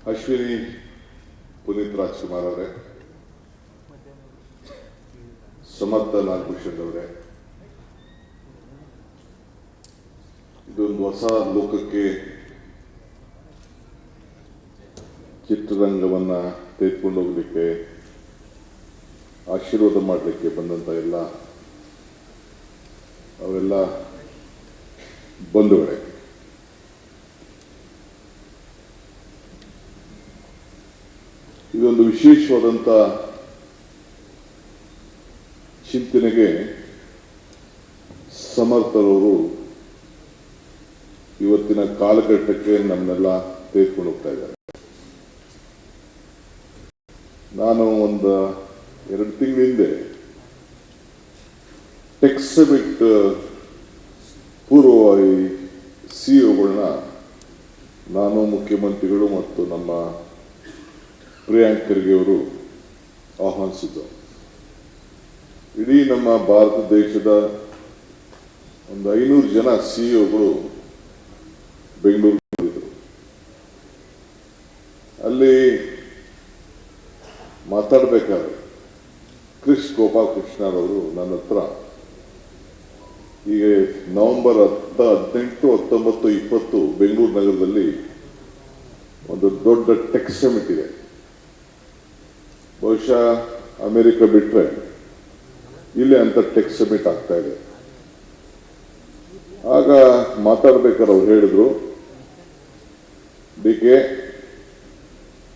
ಅಶ್ವಿನಿ ಪುನೀತ್ ರಾಜ್ಕುಮಾರ್ ಅವರೇ, ಸಮರ್ಥ ನಾಗಭೂಷಣ್ ಅವರೇ, ಇದೊಂದು ಹೊಸ ಲೋಕಕ್ಕೆ ಚಿತ್ರರಂಗವನ್ನ ತೆಗೆದುಕೊಂಡು ಹೋಗಲಿಕ್ಕೆ ಆಶೀರ್ವಾದ ಮಾಡಲಿಕ್ಕೆ ಬಂದಂತ ಅವರೆಲ್ಲ ಬಂಧುಗಳೇ, ಇದೊಂದು ವಿಶೇಷವಾದಂಥ ಚಿಂತನೆಗೆ ಸಮರ್ಥರವರು ಇವತ್ತಿನ ಕಾಲಘಟ್ಟಕ್ಕೆ ನಮ್ಮನ್ನೆಲ್ಲ ತೆಗೆದುಕೊಂಡು ಹೋಗ್ತಾ ಇದ್ದಾರೆ. ನಾನು ಒಂದು 2 ತಿಂಗಳ ಹಿಂದೆ ಟೆಕ್ಸಮಿಟ್ ಪೂರ್ವಭಾವಿ ಸಿಇಒಗಳನ್ನ ನಾನು, ಮುಖ್ಯಮಂತ್ರಿಗಳು ಮತ್ತು ನಮ್ಮ ಪ್ರಿಯಾಂಕ್ ಖರ್ಗೆ ಅವರು ಆಹ್ವಾನಿಸಿದ್ದು. ಇಡೀ ನಮ್ಮ ಭಾರತ ದೇಶದ ಒಂದು 500 ಜನ ಸಿಇಒಗಳು ಬೆಂಗಳೂರಿಗೆ ಬಂದಿದ್ದರು. ಅಲ್ಲಿ ಮಾತಾಡಬೇಕಾದ್ರೆ ಕ್ರಿಶ್ ಗೋಪಾಲಕೃಷ್ಣರವರು ನನ್ನ ಹತ್ರ ಈಗ ನವೆಂಬರ್ 10, 18, 19, 20 ಬೆಂಗಳೂರು ನಗರದಲ್ಲಿ ಒಂದು ದೊಡ್ಡ ಟೆಕ್ ಸಮಿಟ್ ಇದೆ. ಬಹುಶಃ ಅಮೆರಿಕ ಬಿಟ್ರೆ ಇಲ್ಲೇ ಅಂತ ಟೆಕ್ ಸಮಿಟ್ ಆಗ್ತಾ ಇದೆ. ಆಗ ಮಾತಾಡ್ಬೇಕಾದ್ರೆ ಅವ್ರು ಹೇಳಿದ್ರು, ಡಿಕೆ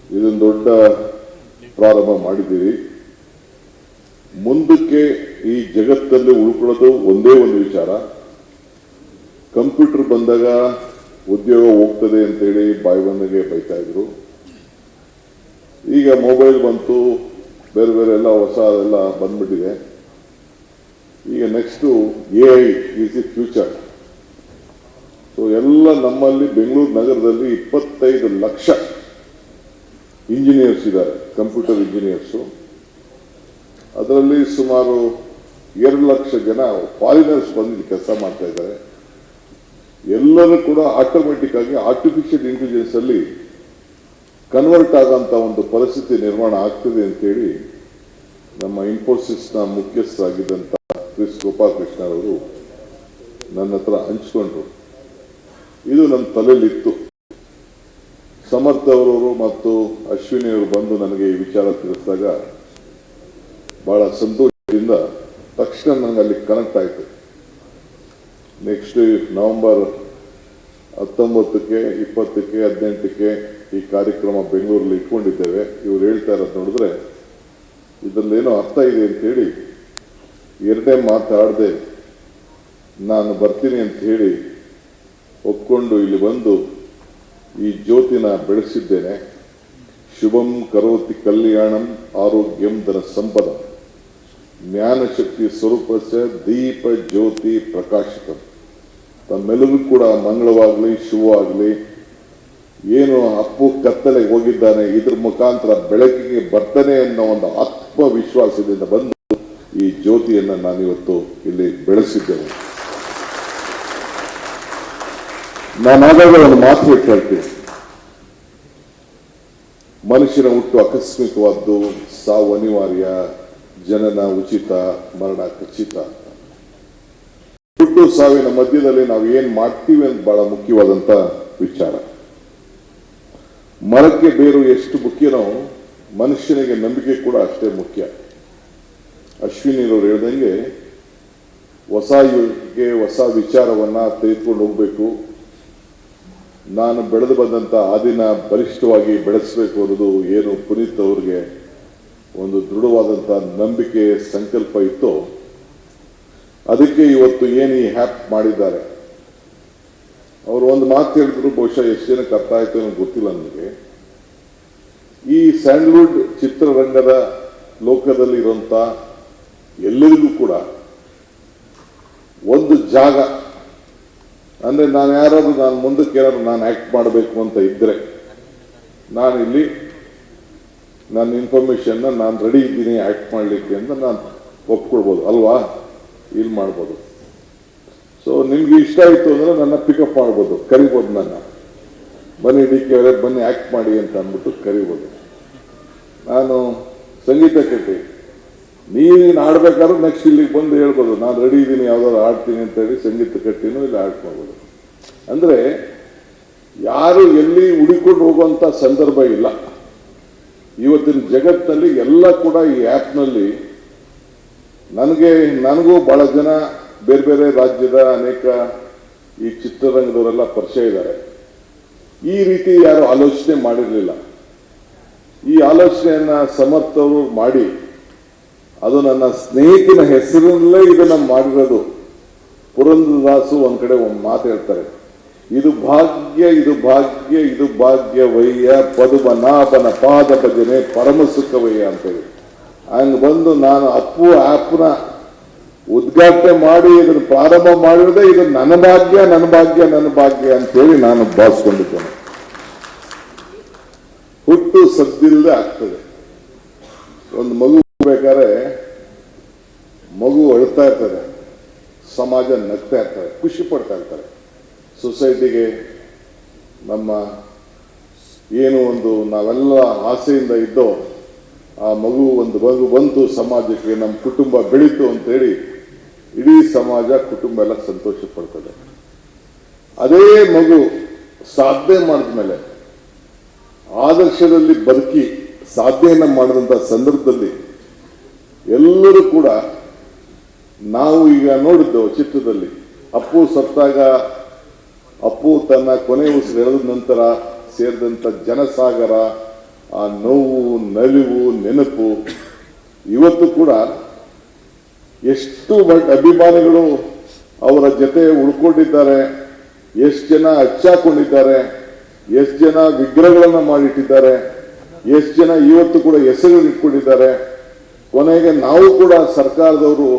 ಇದೊಂದು ದೊಡ್ಡ ಪ್ರಾರಂಭ ಮಾಡಿದ್ದೀರಿ, ಮುಂದಕ್ಕೆ ಈ ಜಗತ್ತಲ್ಲಿ ಉಳ್ಕೊಳ್ಳೋದು ಒಂದೇ ಒಂದು ವಿಚಾರ, ಕಂಪ್ಯೂಟರ್ ಬಂದಾಗ ಉದ್ಯೋಗ ಹೋಗ್ತದೆ ಅಂತೇಳಿ ಬಾಯಿ ಬಂದಾಗೆ ಬೈತಾ ಇದ್ರು. ಈಗ ಮೊಬೈಲ್ ಬಂತು, ಬೇರೆ ಬೇರೆ ಎಲ್ಲ ಹೊಸ ಎಲ್ಲ ಬಂದ್ಬಿಟ್ಟಿದೆ. ಈಗ next AI is the future. So ಎಲ್ಲ ನಮ್ಮಲ್ಲಿ ಬೆಂಗಳೂರು ನಗರದಲ್ಲಿ 25 ಲಕ್ಷ ಇಂಜಿನಿಯರ್ಸ್ ಇದ್ದಾರೆ, ಕಂಪ್ಯೂಟರ್ ಇಂಜಿನಿಯರ್ಸು. ಅದರಲ್ಲಿ ಸುಮಾರು 2 ಲಕ್ಷ ಜನ ಫಾರಿನರ್ಸ್ ಬಂದು ಕೆಲಸ ಮಾಡ್ತಾ ಇದ್ದಾರೆ. ಎಲ್ಲರೂ ಕೂಡ ಆಟೋಮೆಟಿಕ್ ಆಗಿ ಆರ್ಟಿಫಿಷಿಯಲ್ ಇಂಟೆಲಿಜೆನ್ಸ್ ಅಲ್ಲಿ ಕನ್ವರ್ಟ್ ಆದಂತ ಒಂದು ಪರಿಸ್ಥಿತಿ ನಿರ್ಮಾಣ ಆಗ್ತದೆ ಅಂತೇಳಿ ನಮ್ಮ ಇನ್ಫೋಸಿಸ್ನ ಮುಖ್ಯಸ್ಥರಾಗಿದ್ದಂಥ ಕ್ರಿಶ್ ಗೋಪಾಲಕೃಷ್ಣರವರು ನನ್ನ ಹತ್ರ ಹಂಚಿಕೊಂಡ್ರು. ಇದು ನನ್ನ ತಲೆಯಲ್ಲಿತ್ತು. ಸಮರ್ಥ ಅವರವರು ಮತ್ತು ಅಶ್ವಿನಿ ಅವರು ಬಂದು ನನಗೆ ಈ ವಿಚಾರ ತಿಳಿಸಿದಾಗ ಬಹಳ ಸಂತೋಷದಿಂದ ತಕ್ಷಣ ನನಗೆ ಅಲ್ಲಿ ಕನೆಕ್ಟ್ ಆಯಿತು. ನೆಕ್ಸ್ಟ್ ನವೆಂಬರ್ 19ಕ್ಕೆ, 20ಕ್ಕೆ, 18ಕ್ಕೆ ಈ ಕಾರ್ಯಕ್ರಮ ಬೆಂಗಳೂರಲ್ಲಿ ಇಟ್ಕೊಂಡಿದ್ದೇವೆ. ಇವ್ರು ಹೇಳ್ತಾ ಇರೋದು ನೋಡಿದ್ರೆ ಇದರಲ್ಲೇನೋ ಅರ್ಥ ಇದೆ ಅಂತೇಳಿ 2ನೇ ಮಾತಾಡದೆ ನಾನು ಬರ್ತೀನಿ ಅಂತ ಹೇಳಿ ಒಪ್ಕೊಂಡು ಇಲ್ಲಿ ಬಂದು ಈ ಜ್ಯೋತಿನ ಬೆಳೆಸಿದ್ದೇನೆ. ಶುಭಂ ಕರೋತಿ ಕಲ್ಯಾಣಂ ಆರೋಗ್ಯಂ ಧನ ಸಂಪದ ಜ್ಞಾನಶಕ್ತಿ ಸ್ವರೂಪಸ್ಯ ದೀಪ ಜ್ಯೋತಿ ಪ್ರಕಾಶಕಂ. ತಮ್ಮೆಲ್ಲರೂ ಕೂಡ ಮಂಗಳವಾಗಲಿ, ಶುಭವಾಗಲಿ. ಏನು ಅಪ್ಪು ಕತ್ತಲೆಗೆ ಹೋಗಿದ್ದಾನೆ, ಇದ್ರ ಮುಖಾಂತರ ಬೆಳಕಿಗೆ ಬರ್ತಾನೆ ಅನ್ನೋ ಒಂದು ಆತ್ಮವಿಶ್ವಾಸದಿಂದ ಬಂದು ಈ ಜ್ಯೋತಿಯನ್ನು ನಾನಿವತ್ತು ಇಲ್ಲಿ ಬೆಳೆಸಿದ್ದೇನೆ. ನಾನಾದಾಗ ಒಂದು ಮಾತು ಹೇಳ್ತೀನಿ, ಮನುಷ್ಯನ ಹುಟ್ಟು ಆಕಸ್ಮಿಕವಾದ್ದು, ಸಾವು ಅನಿವಾರ್ಯ, ಜನನ ಉಚಿತ, ಮರಣ ಖಚಿತ. ಹುಟ್ಟು ಸಾವಿನ ಮಧ್ಯದಲ್ಲಿ ನಾವು ಏನ್ ಮಾಡ್ತೀವಿ ಅಂತ ಬಹಳ ಮುಖ್ಯವಾದಂತ ವಿಚಾರ. ಮರಕ್ಕೆ ಬೇರು ಎಷ್ಟು ಮುಖ್ಯನೋ ಮನುಷ್ಯನಿಗೆ ನಂಬಿಕೆ ಕೂಡ ಅಷ್ಟೇ ಮುಖ್ಯ. ಅಶ್ವಿನಿರವರು ಹೇಳ್ದಂಗೆ ಹೊಸ ಯುಗಕ್ಕೆ ಹೊಸ ವಿಚಾರವನ್ನ ತೆಗೆದುಕೊಂಡು ಹೋಗ್ಬೇಕು. ನಾನು ಬೆಳೆದು ಬಂದಂತ ಆದಿನ ಬಲಿಷ್ಠವಾಗಿ ಬೆಳೆಸಬೇಕು ಅನ್ನೋದು ಏನು ಪುನೀತ್ ಅವ್ರಿಗೆ ಒಂದು ದೃಢವಾದಂತ ನಂಬಿಕೆ, ಸಂಕಲ್ಪ ಇತ್ತು. ಅದಕ್ಕೆ ಇವತ್ತು ಏನು ಈ ಹ್ಯಾಪ್ ಮಾಡಿದ್ದಾರೆ. ಅವರು ಒಂದು ಮಾತು ಹೇಳಿದ್ರು, ಬಹುಶಃ ಎಷ್ಟು ಜನಕ್ಕೆ ಅರ್ಥ ಆಯ್ತು ಅನ್ನೋದು ಗೊತ್ತಿಲ್ಲ ನನಗೆ. ಈ ಸ್ಯಾಂಡಲ್ವುಡ್ ಚಿತ್ರರಂಗದ ಲೋಕದಲ್ಲಿ ಇರುವಂತ ಎಲ್ಲರಿಗೂ ಕೂಡ ಒಂದು ಜಾಗ ಅಂದ್ರೆ, ನಾನು ಮುಂದಕ್ಕೆ ಏನಾದ್ರು ನಾನು ಆಕ್ಟ್ ಮಾಡಬೇಕು ಅಂತ ಇದ್ರೆ ನಾನಿಲ್ಲಿ ನನ್ನ ಇನ್ಫಾರ್ಮೇಶನ್ ನಾನು ರೆಡಿ ಇದ್ದೀನಿ ಆಕ್ಟ್ ಮಾಡಲಿಕ್ಕೆ ಅಂತ ನಾನು ಒಪ್ಕೊಳ್ಬೋದು ಅಲ್ವಾ, ಇಲ್ಲಿ ಮಾಡ್ಬೋದು. ಸೊ ನಿಮ್ಗೆ ಇಷ್ಟ ಆಯಿತು ಅಂದ್ರೆ ನನ್ನ ಪಿಕಪ್ ಮಾಡ್ಬೋದು, ಕರಿಬೋದು ನನ್ನ. ಬನ್ನಿ ಡಿ ಕೆ ಅವರೇ ಬನ್ನಿ ಆ್ಯಕ್ಟ್ ಮಾಡಿ ಅಂತ ಅಂದ್ಬಿಟ್ಟು ಕರಿಬೋದು. ನಾನು ಸಂಗೀತ ಕಟ್ಟಿ ನೀನು ಆಡ್ಬೇಕಾದ್ರೂ ನೆಕ್ಸ್ಟ್ ಇಲ್ಲಿಗೆ ಬಂದು ಹೇಳ್ಬೋದು ನಾನು ರೆಡಿ ಇದ್ದೀನಿ ಯಾವ್ದಾದ್ರು ಆಡ್ತೀನಿ ಅಂತ ಹೇಳಿ ಸಂಗೀತ ಕಟ್ಟಿನೂ ಇಲ್ಲಿ ಆರ್ಟ್ ಮಾಡ್ಬೋದು. ಅಂದರೆ ಯಾರು ಎಲ್ಲಿ ಹುಡುಕೊಂಡು ಹೋಗುವಂಥ ಸಂದರ್ಭ ಇಲ್ಲ. ಇವತ್ತಿನ ಜಗತ್ತಿನಲ್ಲಿ ಎಲ್ಲ ಕೂಡ ಈ ಆ್ಯಪ್ನಲ್ಲಿ ನನಗೂ ಬಹಳ ಜನ ಬೇರೆ ಬೇರೆ ರಾಜ್ಯದ ಅನೇಕ ಈ ಚಿತ್ರರಂಗದವರೆಲ್ಲ ಪರಿಚಯ ಇದ್ದಾರೆ. ಈ ರೀತಿ ಯಾರು ಆಲೋಚನೆ ಮಾಡಿರಲಿಲ್ಲ. ಈ ಆಲೋಚನೆಯನ್ನ ಸಮರ್ಥರು ಮಾಡಿ ಅದು ನನ್ನ ಸ್ನೇಹಿತನ ಹೆಸರಿನಲ್ಲೇ ಇದನ್ನ ಮಾಡಿರೋದು. ಪುರಂದರದಾಸು ಒಂದ್ ಕಡೆ ಒಂದು ಮಾತು ಹೇಳ್ತಾರೆ, ಇದು ಭಾಗ್ಯ ಇದು ಭಾಗ್ಯ ಇದು ಭಾಗ್ಯವಯ್ಯ ಪದುಮನಾಭನ ಪಾದ ಭಜನೆ ಪರಮ ಸುಖವಯ್ಯ ಅಂತೇಳಿ ಹಂಗೆ ಬಂದು ನಾನು ಅಪ್ಪು ಆ್ಯಪ್ನ ಉದ್ಘಾಟನೆ ಮಾಡಿ ಇದನ್ನು ಪ್ರಾರಂಭ ಮಾಡಿರೋದೇ ಇದು ನನ್ನ ಭಾಗ್ಯ ನನ್ನ ಭಾಗ್ಯ ನನ್ನ ಭಾಗ್ಯ ಅಂತೇಳಿ ನಾನು ಭಾವಿಸ್ಕೊಂಡಿದ್ದೇನೆ. ಹುಟ್ಟು ಸದ್ದಿಲ್ಲದೆ ಆಗ್ತದೆ. ಒಂದು ಮಗು ಬೇಕಾದ್ರೆ ಮಗು ಅಳ್ತಾ ಇರ್ತದೆ, ಸಮಾಜ ನಗ್ತಾ ಇರ್ತಾರೆ, ಖುಷಿ ಪಡ್ತಾ ಇರ್ತಾರೆ. ಸೊಸೈಟಿಗೆ ನಮ್ಮ ಏನು ಒಂದು ನಾವೆಲ್ಲ ಆಸೆಯಿಂದ ಇದ್ದೋ ಆ ಮಗು ಬಂತು ಸಮಾಜಕ್ಕೆ, ನಮ್ಮ ಕುಟುಂಬ ಬೆಳೀತು ಅಂತೇಳಿ ಇಡೀ ಸಮಾಜ ಕುಟುಂಬ ಎಲ್ಲ ಸಂತೋಷ ಪಡ್ತದೆ. ಅದೇ ಮಗು ಸಾಧನೆ ಮಾಡಿದ್ಮೇಲೆ ಆದರ್ಶದಲ್ಲಿ ಬದುಕಿ ಸಾಧನೆಯನ್ನ ಮಾಡಿದಂಥ ಸಂದರ್ಭದಲ್ಲಿ ಎಲ್ಲರೂ ಕೂಡ ನಾವು ಈಗ ನೋಡಿದ್ದು ಚಿತ್ರದಲ್ಲಿ ಅಪ್ಪು ಸತ್ತಾಗ ಅಪ್ಪು ತನ್ನ ಕೊನೆ ಉಸಿರು ಎಳೆದ ನಂತರ ಸೇರಿದಂಥ ಜನಸಾಗರ, ಆ ನೋವು ನಲಿವು ನೆನಪು ಇವತ್ತು ಕೂಡ ಎಷ್ಟು ಅಭಿಮಾನಿಗಳು ಅವರ ಜೊತೆ ಉಳ್ಕೊಂಡಿದ್ದಾರೆ, ಎಷ್ಟು ಜನ ಹಚ್ಚಾಕೊಂಡಿದ್ದಾರೆ, ಎಷ್ಟು ಜನ ವಿಗ್ರಹಗಳನ್ನ ಮಾಡಿಟ್ಟಿದ್ದಾರೆ, ಎಷ್ಟು ಜನ ಇವತ್ತು ಕೂಡ ಹೆಸರುಗಳು ಇಟ್ಕೊಂಡಿದ್ದಾರೆ. ಕೊನೆಗೆ ನಾವು ಕೂಡ ಸರ್ಕಾರದವರು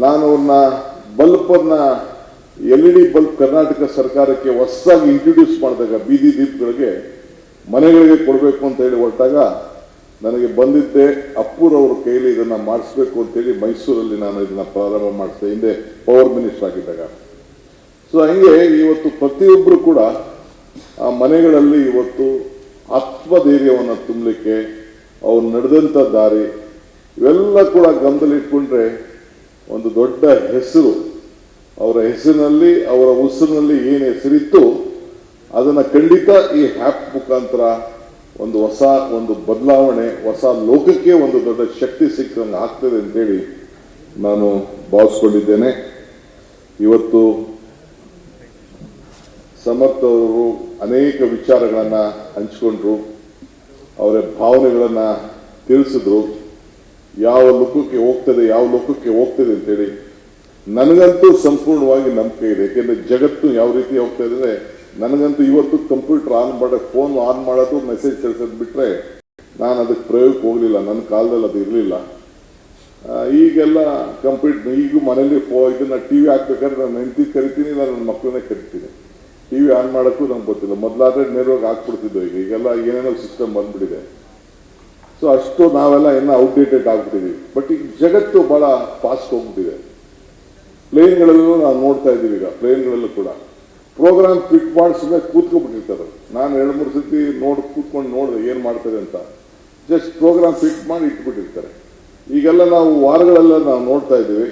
ನಾನು ಬಲ್ಬನ್ನ LED ಬಲ್ಬ್ ಕರ್ನಾಟಕ ಸರ್ಕಾರಕ್ಕೆ ಹೊಸದಾಗಿ ಇಂಟ್ರೊಡ್ಯೂಸ್ ಮಾಡಿದಾಗ ಬೀದಿ ದೀಪಗಳಿಗೆ ಮನೆಗಳಿಗೆ ಕೊಡಬೇಕು ಅಂತ ಹೇಳಿ ಹೊರಟಾಗ ನನಗೆ ಬಂದಿದ್ದೆ ಅಪ್ಪುರವ್ರ ಕೈಲಿ ಇದನ್ನ ಮಾಡಿಸ್ಬೇಕು ಅಂತೇಳಿ ಮೈಸೂರಲ್ಲಿ ನಾನು ಇದನ್ನ ಪ್ರಾರಂಭ ಮಾಡಿಸಿದೆ, ಹಿಂದೆ ಪವರ್ ಮಿನಿಸ್ಟರ್ ಆಗಿದ್ದಾಗ. ಸೊ ಹಂಗೆ ಇವತ್ತು ಪ್ರತಿಯೊಬ್ಬರು ಕೂಡ ಆ ಮನೆಗಳಲ್ಲಿ ಇವತ್ತು ಆತ್ಮಧೈರ್ಯವನ್ನು ತುಂಬಲಿಕ್ಕೆ ಅವ್ರು ನಡೆದಂಥ ದಾರಿ ಇವೆಲ್ಲ ಕೂಡ ಗಮನದಲ್ಲಿಟ್ಕೊಂಡ್ರೆ ಒಂದು ದೊಡ್ಡ ಹೆಸರು ಅವರ ಹೆಸರಿನಲ್ಲಿ ಅವರ ಉಸಿರಿನಲ್ಲಿ ಏನು ಹೆಸರಿತ್ತು ಅದನ್ನು ಖಂಡಿತ ಈ ಆ್ಯಪ್ ಮುಖಾಂತರ ಒಂದು ಹೊಸ ಒಂದು ಬದಲಾವಣೆ, ಹೊಸ ಲೋಕಕ್ಕೆ ಒಂದು ದೊಡ್ಡ ಶಕ್ತಿ ಸಿಕ್ಕಂಗೆ ಆಗ್ತದೆ ಅಂತೇಳಿ ನಾನು ಭಾವಿಸ್ಕೊಂಡಿದ್ದೇನೆ. ಇವತ್ತು ಸಮರ್ಥ್ ಅವರು ಅನೇಕ ವಿಚಾರಗಳನ್ನ ಹಂಚಿಕೊಂಡ್ರು, ಅವರ ಭಾವನೆಗಳನ್ನ ತಿಳಿಸಿದ್ರು. ಯಾವ ಲೋಕಕ್ಕೆ ಹೋಗ್ತದೆ ಅಂತೇಳಿ ನನಗಂತೂ ಸಂಪೂರ್ಣವಾಗಿ ನಂಬಿಕೆ ಇದೆ. ಯಾಕೆಂದ್ರೆ ಜಗತ್ತು ಯಾವ ರೀತಿ ಹೋಗ್ತಾ ಇದೆ, ನನಗಂತೂ ಇವತ್ತು ಕಂಪ್ಯೂಟರ್ ಆನ್ ಮಾಡೋಕೆ ಫೋನ್ ಆನ್ ಮಾಡೋದು ಮೆಸೇಜ್ ಕಳಿಸೋದು ಬಿಟ್ರೆ ನಾನು ಅದಕ್ಕೆ ಪ್ರಯೋಗಕ್ಕೆ ಹೋಗ್ಲಿಲ್ಲ. ನನ್ನ ಕಾಲದಲ್ಲಿ ಅದು ಇರಲಿಲ್ಲ. ಈಗೆಲ್ಲ ಕಂಪ್ಯೂಟರ್ ಈಗೂ ಮನೇಲಿ ಇದನ್ನ ಟಿವಿ ಹಾಕ್ಬೇಕಾದ್ರೆ ನಾನು ಹೆಂಡತಿ ಕರಿತೀನಿ, ನಾನು ನನ್ನ ಮಕ್ಕಳನ್ನೇ ಕರಿತೀನಿ. ಟಿವಿ ಆನ್ ಮಾಡೋಕ್ಕೂ ನಂಗೆ ಗೊತ್ತಿಲ್ಲ. ಮೊದಲಾದ್ರೆ ನೇರವಾಗಿ ಹಾಕ್ಬಿಡ್ತಿದ್ದೋ, ಈಗೆಲ್ಲ ಏನೇನೋ ಸಿಸ್ಟಮ್ ಬಂದ್ಬಿಟ್ಟಿದೆ. ಸೊ ಅಷ್ಟು ನಾವೆಲ್ಲ ಇನ್ನೂ ಔಟ್ಡೇಟೆಡ್ ಆಗ್ಬಿಟ್ಟಿದ್ದೀವಿ. ಬಟ್ ಈಗ ಜಗತ್ತು ಬಹಳ ಫಾಸ್ಟ್ ಹೋಗ್ಬಿಟ್ಟಿದೆ. ಪ್ಲೇನ್ಗಳಲ್ಲೂ ನಾವು ನೋಡ್ತಾ ಇದ್ದೀವಿ. ಈಗ ಪ್ಲೇನ್ಗಳಲ್ಲೂ ಕೂಡ ಪ್ರೋಗ್ರಾಮ್ ಫಿಟ್ ಮಾಡಿಸಿದ್ರೆ ಕೂತ್ಕೊಂಡ್ಬಿಟ್ಟಿರ್ತಾರೆ. ನಾನು 2-3 ಸತಿ ಕೂತ್ಕೊಂಡು ನೋಡಿದೆ ಏನು ಮಾಡ್ತಾರೆ ಅಂತ. ಜಸ್ಟ್ ಪ್ರೋಗ್ರಾಮ್ ಫಿಟ್ ಮಾಡಿ ಇಟ್ಬಿಟ್ಟಿರ್ತಾರೆ. ಈಗೆಲ್ಲ ನಾವು ವಾರಗಳೆಲ್ಲ ನಾವು ನೋಡ್ತಾ ಇದ್ದೀವಿ.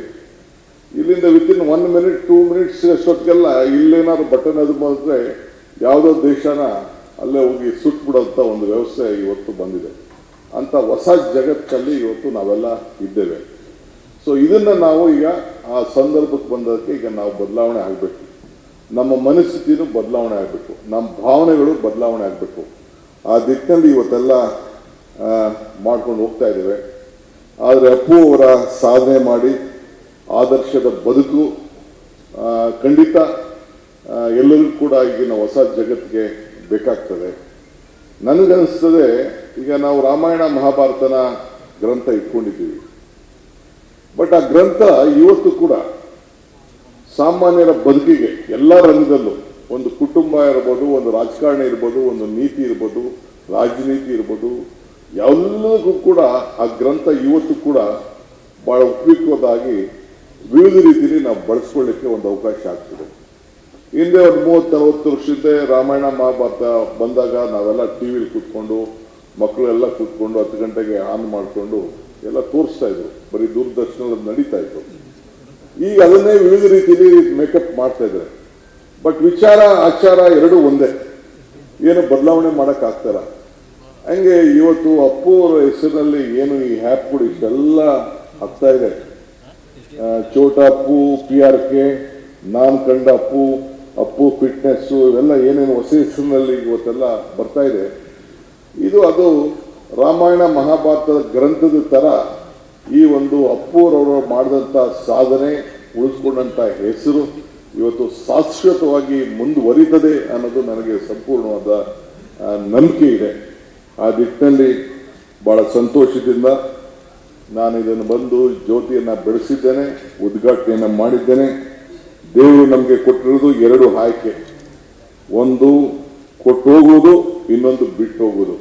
ಇಲ್ಲಿಂದ ವಿತಿನ್ 1 ಮಿನಿಟ್ 2 ಮಿನಿಟ್ಸ್ ಅಷ್ಟೊತ್ತಿಗೆಲ್ಲ ಇಲ್ಲೇನಾದ್ರು ಬಟನ್ ಅದು ಮಾಡಿದ್ರೆ ಯಾವುದೋ ದೇಶನ ಅಲ್ಲೇ ಹೋಗಿ ಸುಟ್ಬಿಡೋಂಥ ಒಂದು ವ್ಯವಸ್ಥೆ ಇವತ್ತು ಬಂದಿದೆ. ಅಂತ ಹೊಸ ಜಗತ್ತಲ್ಲಿ ಇವತ್ತು ನಾವೆಲ್ಲ ಇದ್ದೇವೆ. ಸೊ ಇದನ್ನ ನಾವು ಈಗ ಆ ಸಂದರ್ಭಕ್ಕೆ ಬಂದದಕ್ಕೆ ಈಗ ನಾವು ಬದಲಾವಣೆ ಆಗಬೇಕು. ನಮ್ಮ ಮನಸ್ಥಿತಿನೂ ಬದಲಾವಣೆ ಆಗಬೇಕು, ನಮ್ಮ ಭಾವನೆಗಳು ಬದಲಾವಣೆ ಆಗಬೇಕು. ಆ ದಿಕ್ಕಿನಲ್ಲಿ ಇವತ್ತೆಲ್ಲ ಮಾಡ್ಕೊಂಡು ಹೋಗ್ತಾ ಇದ್ದೇವೆ. ಆದರೆ ಅಪ್ಪು ಅವರ ಸಾಧನೆ ಮಾಡಿ ಆದರ್ಶದ ಬದುಕು ಖಂಡಿತ ಎಲ್ಲರಿಗೂ ಕೂಡ ಈಗಿನ ಹೊಸ ಜಗತ್ತಿಗೆ ಬೇಕಾಗ್ತದೆ. ನನಗನ್ನಿಸ್ತದೆ ಈಗ ನಾವು ರಾಮಾಯಣ ಮಹಾಭಾರತನ ಗ್ರಂಥ ಇಟ್ಕೊಂಡಿದ್ದೀವಿ. ಬಟ್ ಆ ಗ್ರಂಥ ಇವತ್ತು ಕೂಡ ಸಾಮಾನ್ಯರ ಬದುಕಿಗೆ ಎಲ್ಲ ರಂಗದಲ್ಲೂ, ಒಂದು ಕುಟುಂಬ ಇರ್ಬೋದು, ಒಂದು ರಾಜಕಾರಣ ಇರ್ಬೋದು, ಒಂದು ನೀತಿ ಇರ್ಬೋದು, ರಾಜನೀತಿ ಇರ್ಬೋದು, ಎಲ್ಲರಿಗೂ ಕೂಡ ಆ ಗ್ರಂಥ ಇವತ್ತು ಕೂಡ ಬಹಳ ಉಪಯುಕ್ತವಾಗಿ ವಿವಿಧ ರೀತಿಯಲ್ಲಿ ನಾವು ಬಳಸ್ಕೊಳ್ಳಿಕ್ಕೆ ಒಂದು ಅವಕಾಶ ಆಗ್ತದೆ. ಹಿಂದೆ ಒಂದು 30-40 ವರ್ಷದಿಂದ ರಾಮಾಯಣ ಮಹಾಭಾರತ ಬಂದಾಗ ನಾವೆಲ್ಲ ಟಿವಿಲಿ ಕೂತ್ಕೊಂಡು ಮಕ್ಕಳೆಲ್ಲ ಕೂತ್ಕೊಂಡು 10 ಗಂಟೆಗೆ ಆನ್ ಮಾಡಿಕೊಂಡು ಎಲ್ಲ ತೋರಿಸ್ತಾ ಇದ್ರು, ಬರೀ ದೂರದರ್ಶನದಲ್ಲಿ ನಡೀತಾ ಇತ್ತು. ಈಗ ಅದನ್ನೇ ವಿವಿಧ ರೀತಿಯಲ್ಲಿ ಮೇಕಪ್ ಮಾಡ್ತಾ ಇದ್ದಾರೆ. ಬಟ್ ವಿಚಾರ ಆಚಾರ ಎರಡೂ ಒಂದೇ, ಏನು ಬದಲಾವಣೆ ಮಾಡಕ್ ಆಗ್ತಾರ. ಹಂಗೆ ಇವತ್ತು ಅಪ್ಪು ಅವರ ಹೆಸರಿನಲ್ಲಿ ಏನು ಈ ಆ್ಯಪ್ಗಳು ಇಷ್ಟೆಲ್ಲ ಆಗ್ತಾ ಇದೆ, ಚೋಟಾ ಅಪ್ಪು, PRK, ನಾನ್ ಕಂಡ ಅಪ್ಪು, ಅಪ್ಪು ಫಿಟ್ನೆಸ್, ಇವೆಲ್ಲ ಏನೇನು ಹೊಸ ಹೆಸರಿನಲ್ಲಿ ಇವತ್ತೆಲ್ಲ ಬರ್ತಾ ಇದೆ. ಅದು ರಾಮಾಯಣ ಮಹಾಭಾರತದ ಗ್ರಂಥದ ತರ ಈ ಒಂದು ಅಪ್ಪುರವರು ಮಾಡಿದಂಥ ಸಾಧನೆ, ಉಳಿಸ್ಕೊಂಡಂಥ ಹೆಸರು ಇವತ್ತು ಶಾಶ್ವತವಾಗಿ ಮುಂದುವರಿತದೆ ಅನ್ನೋದು ನನಗೆ ಸಂಪೂರ್ಣವಾದ ನಂಬಿಕೆ ಇದೆ. ಆ ನಿಟ್ಟಿನಲ್ಲಿ ಬಹಳ ಸಂತೋಷದಿಂದ ನಾನು ಇದನ್ನು ಬಂದು ಜ್ಯೋತಿಯನ್ನು ಬೆಳೆಸಿದ್ದೇನೆ, ಉದ್ಘಾಟನೆಯನ್ನು ಮಾಡಿದ್ದೇನೆ. ದೇವರು ನಮಗೆ ಕೊಟ್ಟಿರೋದು 2 ಆಯ್ಕೆ, ಒಂದು ಕೊಟ್ಟು ಹೋಗುವುದು, ಇನ್ನೊಂದು ಬಿಟ್ಟು ಹೋಗುವುದು.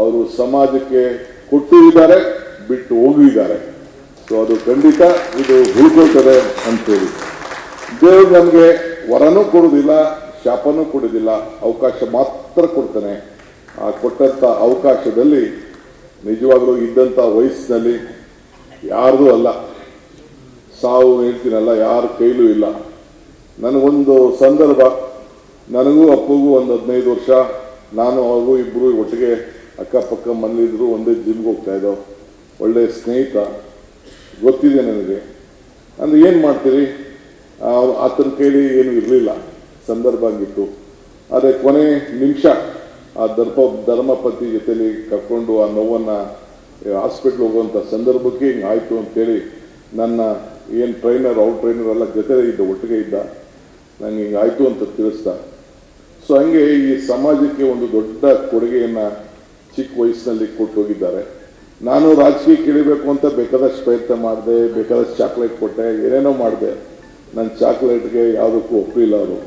ಅವರು ಸಮಾಜಕ್ಕೆ ಕೊಟ್ಟು ಇದ್ದಾರೆ, ಬಿಟ್ಟು ಹೋಗಿದ್ದಾರೆ. ಸೊ ಅದು ಖಂಡಿತ ಇದು ಉಳ್ಕೊಳ್ತದೆ ಅಂತೇಳಿ ದೇವರು ನಮಗೆ ವರನೂ ಕೊಡುವುದಿಲ್ಲ, ಶಾಪನೂ ಕೊಡುವುದಿಲ್ಲ, ಅವಕಾಶ ಮಾತ್ರ ಕೊಡ್ತಾನೆ. ಆ ಕೊಟ್ಟಂತ ಅವಕಾಶದಲ್ಲಿ ನಿಜವಾಗ್ಲೂ ಇದ್ದಂಥ ವಯಸ್ಸಿನಲ್ಲಿ ಯಾರ್ದೂ ಅಲ್ಲ, ಸಾವು ಹೇಳ್ತೀನಲ್ಲ, ಯಾರ ಕೈಲೂ ಇಲ್ಲ. ನನಗೊಂದು ಸಂದರ್ಭ, ನನಗೂ ಅಪ್ಪಗೂ ಒಂದು 15 ವರ್ಷ, ನಾನು ಅವರು ಇಬ್ಬರು ಒಟ್ಟಿಗೆ ಅಕ್ಕಪಕ್ಕ ಮನೇಲಿದ್ರು, ಒಂದೇ ಜಿಮ್ಗೆ ಹೋಗ್ತಾ ಇದ್ದೋ, ಒಳ್ಳೆ ಸ್ನೇಹಿತ, ಗೊತ್ತಿದೆ ನನಗೆ. ಅಂದ್ರೆ ಏನು ಮಾಡ್ತೀರಿ, ಆತನ ಕೈಲಿ ಏನು ಇರಲಿಲ್ಲ, ಸಂದರ್ಭ ಆಗಿತ್ತು. ಆದರೆ ಕೊನೆ ನಿಮಿಷ ಆ ಧರ್ಮಪತಿ ಜೊತೆಲಿ ಕರ್ಕೊಂಡು ಆ ನೋವನ್ನು ಹಾಸ್ಪಿಟ್ಲ್ ಹೋಗುವಂಥ ಸಂದರ್ಭಕ್ಕೆ ಹಿಂಗೆ ಆಯಿತು ಅಂತೇಳಿ ನನ್ನ ಏನು ಟ್ರೈನರ್, ಔಟ್ ಟ್ರೈನರ್ ಎಲ್ಲ ಜೊತೆ ಇದ್ದ, ಒಟ್ಟಿಗೆ ಇದ್ದ, ನಂಗೆ ಹಿಂಗೆ ಆಯಿತು ಅಂತ ತಿಳಿಸ್ದ. ಸೊ ಹಂಗೆ ಈ ಸಮಾಜಕ್ಕೆ ಒಂದು ದೊಡ್ಡ ಕೊಡುಗೆಯನ್ನು ಚಿಕ್ಕ ವಯಸ್ಸಿನಲ್ಲಿ ಕೊಟ್ಟು ಹೋಗಿದ್ದಾರೆ. ನಾನು ರಾಜಕೀಯಕ್ಕೆ ಇಳಿಬೇಕು ಅಂತ ಬೇಕಾದಷ್ಟು ಪ್ರಯತ್ನ ಮಾಡಿದೆ, ಬೇಕಾದಷ್ಟು ಚಾಕ್ಲೇಟ್ ಕೊಟ್ಟೆ, ಏನೇನೋ ಮಾಡಿದೆ. ನನ್ನ ಚಾಕ್ಲೇಟ್ಗೆ ಯಾವುದಕ್ಕೂ ಒಪ್ಪಲಿಲ್ಲ ಅವರು.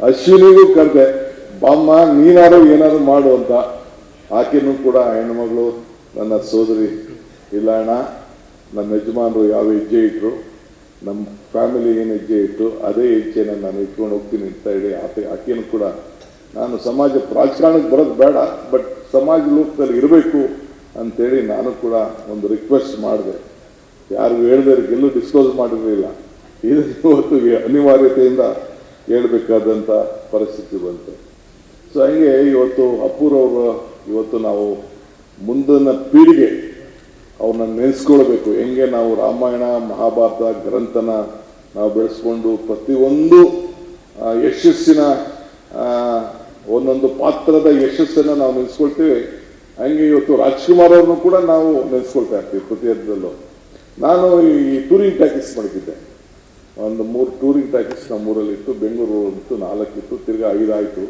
ಅಶ್ವಿನಿಗೂ ಕರೆದೆ, ಬಾಮ್ಮ ನೀನಾರು ಏನಾದ್ರು ಮಾಡು ಅಂತ. ಆಕೆನೂ ಕೂಡ ಹೆಣ್ಮಗಳು, ನನ್ನ ಸೋದರಿ, ಇಲ್ಲ ಅಣ್ಣ, ನಮ್ಮ ಯಜಮಾನರು ಯಾವ ಹೆಜ್ಜೆ ಇಟ್ಟರು, ನಮ್ಮ ಫ್ಯಾಮಿಲಿ ಏನು ಹೆಜ್ಜೆ ಇಟ್ಟು ಅದೇ ಹೆಜ್ಜೆನ ನಾನು ಇಟ್ಕೊಂಡು ಹೋಗ್ತೀನಿ ಅಂತ ಹೇಳಿ ಆಕೆನೂ ಕೂಡ, ನಾನು ಸಮಾಜ ರಾಜಕಾರಣಕ್ಕೆ ಬರೋದು ಬೇಡ, ಬಟ್ ಸಮಾಜ ಲೋಕದಲ್ಲಿ ಇರಬೇಕು ಅಂತೇಳಿ ನಾನು ಕೂಡ ಒಂದು ರಿಕ್ವೆಸ್ಟ್ ಮಾಡಿದೆ. ಯಾರಿಗೂ ಹೇಳ್ದೆ, ಎಲ್ಲೂ ಡಿಸ್ಕ್ಲೋಸ್ ಮಾಡಿರಲಿಲ್ಲ. ಇದು ಇವತ್ತು ಅನಿವಾರ್ಯತೆಯಿಂದ ಹೇಳ್ಬೇಕಾದಂಥ ಪರಿಸ್ಥಿತಿ ಬಂತು. ಸೊ ಹಂಗೆ ಇವತ್ತು ಅಪ್ಪುರವರು, ಇವತ್ತು ನಾವು ಮುಂದಿನ ಪೀಳಿಗೆ ಅವ್ರನ್ನ ನೆನೆಸ್ಕೊಳ್ಬೇಕು. ಹೆಂಗೆ ನಾವು ರಾಮಾಯಣ ಮಹಾಭಾರತ ಗ್ರಂಥನ ನಾವು ಬೆಳೆಸ್ಕೊಂಡು ಪ್ರತಿಯೊಂದು ಯಶಸ್ಸಿನ ಒಂದೊಂದು ಪಾತ್ರದ ಯಶಸ್ಸನ್ನು ನಾವು ನೆನೆಸ್ಕೊಳ್ತೀವಿ, ಹಂಗೆ ಇವತ್ತು ರಾಜ್ಕುಮಾರ್ ಅವ್ರನ್ನು ಕೂಡ ನಾವು ನೆನೆಸ್ಕೊಳ್ತಾ ಇರ್ತೀವಿ ಪ್ರತಿಯೊಂದರಲ್ಲೂ. ನಾನು ಈ ಟೂರಿಂಗ್ ಟ್ಯಾಕಿಸ್ ಮಾಡಿದ್ದೆ, ಒಂದು 3 ಟೂರಿಂಗ್ ಟ್ಯಾಕಿಸ್ ನಮ್ಮೂರಲ್ಲಿ ಇತ್ತು, ಬೆಂಗಳೂರು ಇತ್ತು, 4 ಇತ್ತು, ತಿರ್ಗಾ 5 ಆಯಿತು.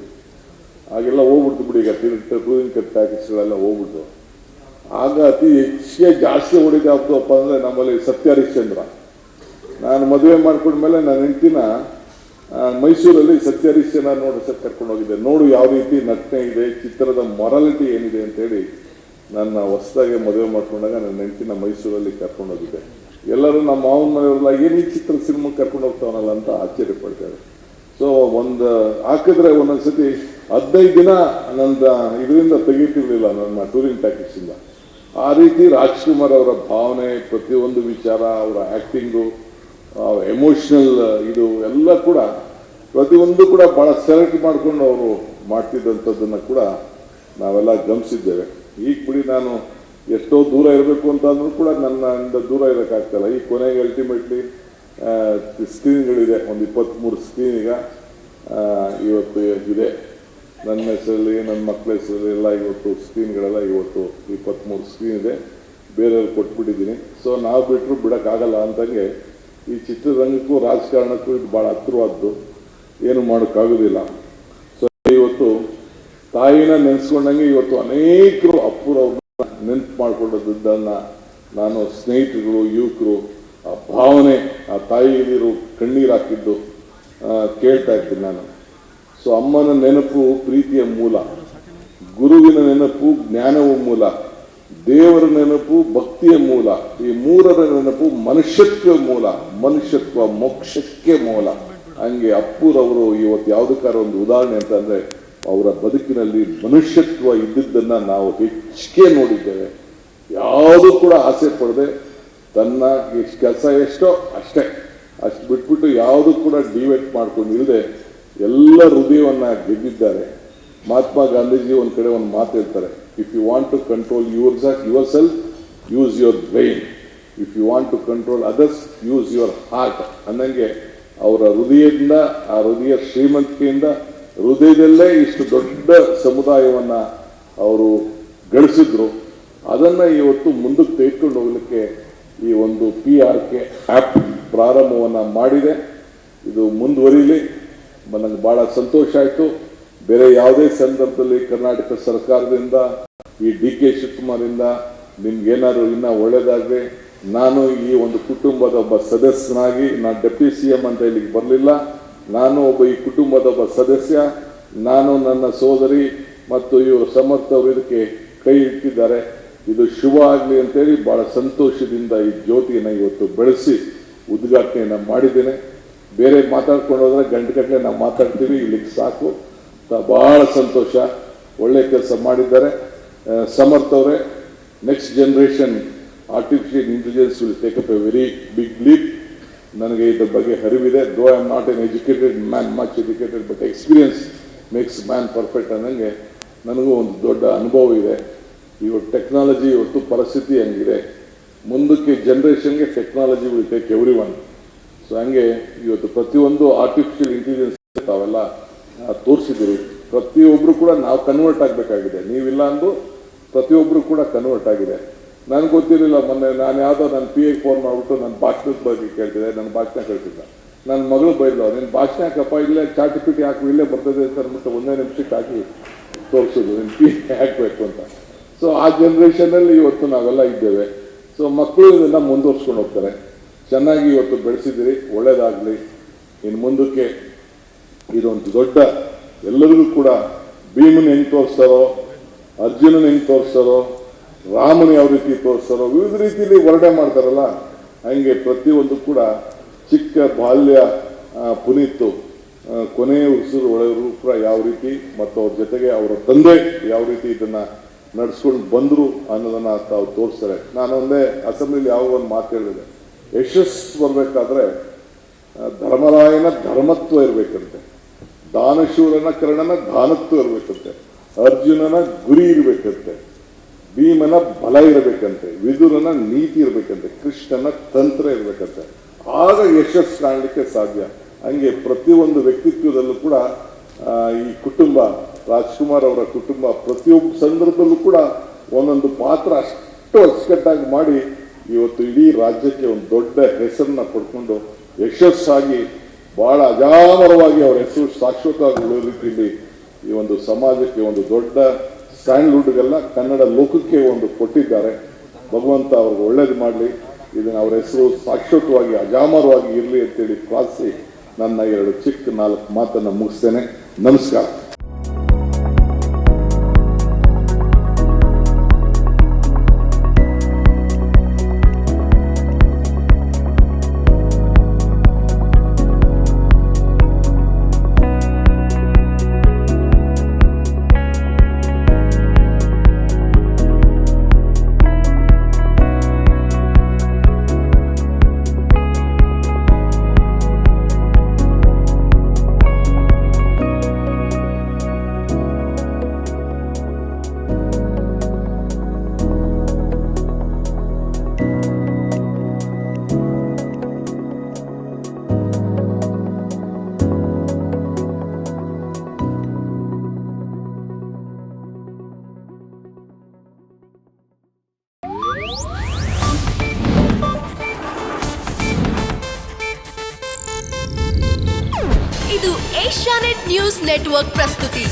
ಆಗೆಲ್ಲ ಹೋಗ್ಬಿಡ್ತು ಬಿಡಿ, ಈಗ ಟೂರಿಂಗ್ ಟ್ಯಾಕಿಸ್ಗಳೆಲ್ಲ ಹೋಗ್ಬಿಟ್ಟು. ಆಗ ಅತಿ ಹೆಚ್ಚಿಗೆ ಜಾಸ್ತಿ ಹೊಡಿದಪ್ಪ ಅಂದರೆ ನಮ್ಮಲ್ಲಿ ಸತ್ಯ ಹರಿಶ್ಚಂದ್ರ. ನಾನು ಮದುವೆ ಮಾಡ್ಕೊಂಡ್ಮೇಲೆ ನನ್ನ ಹೆಂಡತಿನ ಮೈಸೂರಲ್ಲಿ ಸತ್ಯ ಹರಿಶ್ಚಂದ್ರ ನೋಡಿಸಕ್ಕೆ ಕರ್ಕೊಂಡು ಹೋಗಿದ್ದೆ. ನೋಡು ಯಾವ ರೀತಿ ನಟನೆ ಇದೆ, ಚಿತ್ರದ ಮೊರಾಲಿಟಿ ಏನಿದೆ ಅಂತೇಳಿ ನನ್ನ ಹೊಸದಾಗಿ ಮದುವೆ ಮಾಡ್ಕೊಂಡಾಗ ನನ್ನ ಹೆಂಡತಿನ ಮೈಸೂರಲ್ಲಿ ಕರ್ಕೊಂಡು ಹೋಗಿದ್ದೆ. ಎಲ್ಲರೂ ನಮ್ಮ ಮಾವನ ಮನೆಯವರೆಲ್ಲ ಏನು ಈ ಸಿನಿಮಾಗೆ ಕರ್ಕೊಂಡು ಹೋಗ್ತಾವನಲ್ಲ ಅಂತ ಆಶ್ಚರ್ಯ ಪಡ್ತಾರೆ. ಸೊ ಒಂದು ಹಾಕಿದ್ರೆ ಒಂದೊಂದ್ಸತಿ 15 ದಿನ ನನ್ನ ಇದರಿಂದ ತೆಗೀತಿರ್ಲಿಲ್ಲ, ನನ್ನ ಟೂರಿಂಗ್ ಟ್ಯಾಕಿಸಿಂದ. ಆ ರೀತಿ ರಾಜ್ಕುಮಾರ್ ಅವರ ಭಾವನೆ, ಪ್ರತಿಯೊಂದು ವಿಚಾರ, ಅವರ ಆ್ಯಕ್ಟಿಂಗು, ಎಮೋಷನಲ್ ಇದು ಎಲ್ಲ ಕೂಡ ಪ್ರತಿಯೊಂದು ಕೂಡ ಭಾಳ ಸೆಲೆಕ್ಟ್ ಮಾಡಿಕೊಂಡು ಅವರು ಮಾಡ್ತಿದ್ದಂಥದ್ದನ್ನು ಕೂಡ ನಾವೆಲ್ಲ ಗಮನಿಸಿದ್ದೇವೆ. ಈಗ ಬಿಡಿ, ನಾನು ಎಷ್ಟೋ ದೂರ ಇರಬೇಕು ಅಂತ ಅಂದ್ರೂ ಕೂಡ ನನ್ನಿಂದ ದೂರ ಇರೋಕ್ಕಾಗ್ತಲ್ಲ. ಈ ಕೊನೆಗೆ ಅಲ್ಟಿಮೇಟ್ಲಿ ಸ್ಕ್ರೀನ್ಗಳಿದೆ, ಒಂದು 23 ಸ್ಕ್ರೀನ್ ಈಗ ಇವತ್ತು ಇದೆ. ನನ್ನ ಹೆಸರಲ್ಲಿ, ನನ್ನ ಮಕ್ಕಳ ಹೆಸರಲ್ಲಿ ಎಲ್ಲ ಇವತ್ತು ಸ್ಕ್ರೀನ್ಗಳೆಲ್ಲ ಇವತ್ತು 23 ಸ್ಕ್ರೀನ್ ಇದೆ, ಬೇರೆಯವ್ರು ಕೊಟ್ಬಿಟ್ಟಿದ್ದೀನಿ. ಸೊ ನಾವು ಬಿಟ್ಟರು ಬಿಡೋಕ್ಕಾಗಲ್ಲ ಅಂತಂಗೆ ಈ ಚಿತ್ರರಂಗಕ್ಕೂ ರಾಜಕಾರಣಕ್ಕೂ ಇದು ಭಾಳ ಹತ್ತಿರವಾದ್ದು, ಏನು ಮಾಡೋಕ್ಕಾಗೋದಿಲ್ಲ. ಸೊ ಇವತ್ತು ತಾಯಿನ ನೆನೆಸ್ಕೊಂಡಂಗೆ ಇವತ್ತು ಅನೇಕರು ಅಪ್ಪುರವ್ರನ್ನ ನೆನಪು ಮಾಡ್ಕೊಂಡದ್ದನ್ನು ನಾನು ಸ್ನೇಹಿತರುಗಳು, ಯುವಕರು ಆ ಭಾವನೆ, ಆ ತಾಯಿಯರು ಕಣ್ಣೀರು ಹಾಕಿದ್ದು ಕೇಳ್ತಾ ಇರ್ತೀನಿ ನಾನು. ಸೊ ಅಮ್ಮನ ನೆನಪು ಪ್ರೀತಿಯ ಮೂಲ, ಗುರುವಿನ ನೆನಪು ಜ್ಞಾನವ ಮೂಲ, ದೇವರ ನೆನಪು ಭಕ್ತಿಯ ಮೂಲ, ಈ 3ರ ನೆನಪು ಮನುಷ್ಯತ್ವ ಮೂಲ, ಮನುಷ್ಯತ್ವ ಮೋಕ್ಷಕ್ಕೆ ಮೂಲ. ಹಂಗೆ ಅಪ್ಪುರವರು ಇವತ್ತು ಯಾವುದಕ್ಕಾರ ಒಂದು ಉದಾಹರಣೆ ಅಂತಂದರೆ ಅವರ ಬದುಕಿನಲ್ಲಿ ಮನುಷ್ಯತ್ವ ಇದ್ದಿದ್ದನ್ನು ನಾವು ಹೆಚ್ಚಿಗೆ ನೋಡಿದ್ದೇವೆ. ಯಾವುದೂ ಕೂಡ ಆಸೆ ಪಡದೆ ತನ್ನ ಕೆಲಸ ಎಷ್ಟೋ ಅಷ್ಟೇ, ಅಷ್ಟು ಬಿಟ್ಬಿಟ್ಟು ಯಾವುದು ಕೂಡ ಡಿವೈಟ್ ಮಾಡ್ಕೊಂಡಿಲ್ಲದೆ ಎಲ್ಲ ಹೃದಯವನ್ನು ಗೆದ್ದಿದ್ದಾರೆ. ಮಹಾತ್ಮ ಗಾಂಧೀಜಿ ಒಂದು ಕಡೆ ಒಂದು ಮಾತು ಹೇಳ್ತಾರೆ, if you want to control yourself use your brain, if you want to control others use your heart ಅನ್ನಂಗೆ ಅವರ ಹೃದಯದಿಂದ, ಆ ಹೃದಯ ಶ್ರೀಮಂತಿಕೆಯಿಂದ ಹೃದಯದಲ್ಲೇ ಇಷ್ಟು ದೊಡ್ಡ ಸಮುದಾಯವನ್ನು ಅವರು ಗಳಿಸಿದ್ರು. ಅದನ್ನು ಇವತ್ತು ಮುಂದಕ್ಕೆ ತೆಗೆದುಕೊಂಡು ಹೋಗಲಿಕ್ಕೆ ಈ ಒಂದು PRK ಆ್ಯಪ್ ಪ್ರಾರಂಭವನ್ನು ಮಾಡಿದೆ. ಇದು ಮುಂದುವರಿಲಿ, ನನಗೆ ಭಾಳ ಸಂತೋಷ ಆಯಿತು. ಬೇರೆ ಯಾವುದೇ ಸಂದರ್ಭದಲ್ಲಿ ಕರ್ನಾಟಕ ಸರ್ಕಾರದಿಂದ, ಈ DK ಶಿವಕುಮಾರಿಂದ ನಿಮ್ಗೇನಾದ್ರು ಇನ್ನೂ ಒಳ್ಳೆಯದಾಗಲಿ. ನಾನು ಈ ಒಂದು ಕುಟುಂಬದ ಒಬ್ಬ ಸದಸ್ಯನಾಗಿ, ನಾನು ಡೆಪ್ಟಿ CM ಅಂತ ಇಲ್ಲಿಗೆ ಬರಲಿಲ್ಲ, ನಾನು ಒಬ್ಬ ಈ ಕುಟುಂಬದ ಒಬ್ಬ ಸದಸ್ಯ. ನಾನು, ನನ್ನ ಸೋದರಿ ಮತ್ತು ಇವರು ಸಮರ್ಥ ಅವರು ಇದಕ್ಕೆ ಕೈ ಇಟ್ಟಿದ್ದಾರೆ. ಇದು ಶುಭ ಆಗಲಿ ಅಂತೇಳಿ ಭಾಳ ಸಂತೋಷದಿಂದ ಈ ಜ್ಯೋತಿಯನ್ನು ಇವತ್ತು ಬೆಳೆಸಿ ಉದ್ಘಾಟನೆಯನ್ನು ಮಾಡಿದ್ದೇನೆ. ಬೇರೆ ಮಾತಾಡ್ಕೊಂಡು ಹೋದರೆ ಗಂಟೆಗಟ್ಟಲೆ ನಾವು ಮಾತಾಡ್ತೀವಿ, ಇಲ್ಲಿಗೆ ಸಾಕು. ಭಾಳ ಸಂತೋಷ, ಒಳ್ಳೆ ಕೆಲಸ ಮಾಡಿದ್ದಾರೆ ಸಮರ್ಥ ಅವರೇ. Next generation artificial intelligence will take up a very big leap. ನನಗೆ ಇದ್ರ ಬಗ್ಗೆ ಅರಿವಿದೆ. Though I am not an educated man, much educated, but experience makes man perfect ಅನ್ನಂಗೆ ನನಗೂ ಒಂದು ದೊಡ್ಡ ಅನುಭವ ಇದೆ. ಇವತ್ತು ಟೆಕ್ನಾಲಜಿ, ಇವತ್ತು ಪರಿಸ್ಥಿತಿ ಹಂಗಿದೆ. ಮುಂದಕ್ಕೆ ಜನ್ರೇಷನ್ಗೆ technology will take everyone. So ಹಂಗೆ ಇವತ್ತು ಪ್ರತಿಯೊಂದು ಆರ್ಟಿಫಿಷಿಯಲ್ ಇಂಟೆಲಿಜೆನ್ಸ್ ತಾವೆಲ್ಲ ತೋರಿಸಿದ್ದೀರಿ. ಪ್ರತಿಯೊಬ್ಬರು ಕೂಡ ನಾವು ಕನ್ವರ್ಟ್ ಆಗಬೇಕಾಗಿದೆ. ನೀವಿಲ್ಲ ಅಂದು ಪ್ರತಿಯೊಬ್ಬರು ಕೂಡ ಕನ್ವರ್ಟ್ ಆಗಿದೆ. ನನಗೆ ಗೊತ್ತಿರಲಿಲ್ಲ. ಮೊನ್ನೆ ನಾನು ಯಾವುದೋ ನನ್ನ PA ಫೋನ್ ಮಾಡಿಬಿಟ್ಟು ನನ್ನ ಭಾಷಣದ ಬಗ್ಗೆ ಕೇಳ್ತಿದ್ದೆ. ನನ್ನ ಭಾಷಣ ಕೇಳ್ತಿದ್ದ. ನನ್ನ ಮಗಳು ಬೈದ್ಲು, ನಿನ್ನ ಭಾಷಣ ಹಾಕಪ್ಪ, ಇಲ್ಲೇ ಚಾಟಿಪಿಟಿ ಹಾಕಿ ಇಲ್ಲೇ ಬರ್ತದೆ ಅಂತ ಅಂದ್ಬಿಟ್ಟು 1 ನಿಮಿಷಕ್ಕೆ ಹಾಕಿ ತೋರಿಸೋದು, ನಿನ್ನ PA ಹಾಕಬೇಕು ಅಂತ. ಸೊ ಆ ಜನ್ರೇಷನಲ್ಲಿ ಇವತ್ತು ನಾವೆಲ್ಲ ಇದ್ದೇವೆ. ಸೊ ಮಕ್ಕಳು ಇದನ್ನು ಮುಂದುವರ್ಸ್ಕೊಂಡು ಹೋಗ್ತಾರೆ. ಚೆನ್ನಾಗಿ ಇವತ್ತು ಬೆಳೆಸಿದ್ದೀರಿ, ಒಳ್ಳೇದಾಗಲಿ. ಇನ್ನು ಮುಂದಕ್ಕೆ ಇದೊಂದು ದೊಡ್ಡ, ಎಲ್ಲರಿಗೂ ಕೂಡ ಭೀಮನ್ ಹೆಂಗೆ ತೋರಿಸ್ತಾರೋ, ಅರ್ಜುನನ ಹೆಂಗೆ ತೋರಿಸ್ತಾರೋ, ರಾಮನ ಯಾವ ರೀತಿ ತೋರಿಸ್ತಾರೋ, ವಿವಿಧ ರೀತಿಯಲ್ಲಿ ವರ್ಣನೆ ಮಾಡ್ತಾರಲ್ಲ, ಹಂಗೆ ಪ್ರತಿಯೊಂದು ಕೂಡ ಚಿಕ್ಕ ಬಾಲ್ಯ ಪುನೀತು ಕೊನೆಯ ಉಸಿರು ಒಳಗೂ ಕೂಡ ಯಾವ ರೀತಿ, ಮತ್ತು ಅವ್ರ ಜೊತೆಗೆ ಅವರ ತಂದೆ ಯಾವ ರೀತಿ ಇದನ್ನು ನಡೆಸ್ಕೊಂಡು ಬಂದರು ಅನ್ನೋದನ್ನು ತಾವು ತೋರಿಸ್ತಾರೆ. ನಾನು ಒಂದೇ ಅಸೆಂಬ್ಲಿಲಿ ಯಾವ ಒಂದು ಮಾತು ಹೇಳಿದೆ, ಯಶಸ್ಸು ಬರಬೇಕಾದ್ರೆ ಧರ್ಮರಾಯನ ಧರ್ಮತ್ವ ಇರಬೇಕಂತೆ, ದಾನಶೂರನ ಕರ್ಣನ ದಾನತ್ವ ಇರಬೇಕಂತೆ, ಅರ್ಜುನನ ಗುರಿ ಇರಬೇಕಂತೆ, ಭೀಮನ ಬಲ ಇರಬೇಕಂತೆ, ವಿದುರನ ನೀತಿ ಇರಬೇಕಂತೆ, ಕೃಷ್ಣನ ತಂತ್ರ ಇರಬೇಕಂತೆ. ಆಗ ಯಶಸ್ಸು ಕಾಣಲಿಕ್ಕೆ ಸಾಧ್ಯ. ಹಂಗೆ ಪ್ರತಿಯೊಂದು ವ್ಯಕ್ತಿತ್ವದಲ್ಲೂ ಕೂಡ ಈ ಕುಟುಂಬ, ರಾಜ್ಕುಮಾರ್ ಅವರ ಕುಟುಂಬ ಪ್ರತಿಯೊಬ್ಬ ಸಂದರ್ಭದಲ್ಲೂ ಕೂಡ ಒಂದೊಂದು ಪಾತ್ರ ಅಷ್ಟು ಅಚ್ಚುಕಟ್ಟಾಗಿ ಮಾಡಿ ಇವತ್ತು ಇಡೀ ರಾಜ್ಯಕ್ಕೆ ಒಂದು ದೊಡ್ಡ ಹೆಸರನ್ನ ಪಡ್ಕೊಂಡು ಯಶಸ್ಸಾಗಿ ಬಹಳ ಅಜಾಮರವಾಗಿ ಅವರ ಹೆಸರು ಶಾಶ್ವತವಾಗಿ ಉಳಿಯೋ ರೀತಿಯಲ್ಲಿ ಈ ಒಂದು ಸಮಾಜಕ್ಕೆ ಒಂದು ದೊಡ್ಡ ಸ್ಟ್ಯಾಂಡ್ವುಡ್ಗೆಲ್ಲ ಕನ್ನಡ ಲೋಕಕ್ಕೆ ಒಂದು ಕೊಟ್ಟಿದ್ದಾರೆ. ಭಗವಂತ ಅವ್ರಿಗೆ ಒಳ್ಳೇದು ಮಾಡಲಿ. ಇದನ್ನು ಅವರ ಹೆಸರು ಶಾಶ್ವತವಾಗಿ ಅಜಾಮರವಾಗಿ ಇರಲಿ ಅಂತೇಳಿ ಪ್ರಾರ್ಥಿಸಿ ನನ್ನ 2 ಚಿಕ್ಕ 4 ಮಾತನ್ನು ಮುಗಿಸ್ತೇನೆ. ನಮಸ್ಕಾರ. ಇದು ಏಷ್ಯಾನೆಟ್ ನ್ಯೂಸ್ ನೆಟ್ವರ್ಕ್ ಪ್ರಸ್ತುತಿ.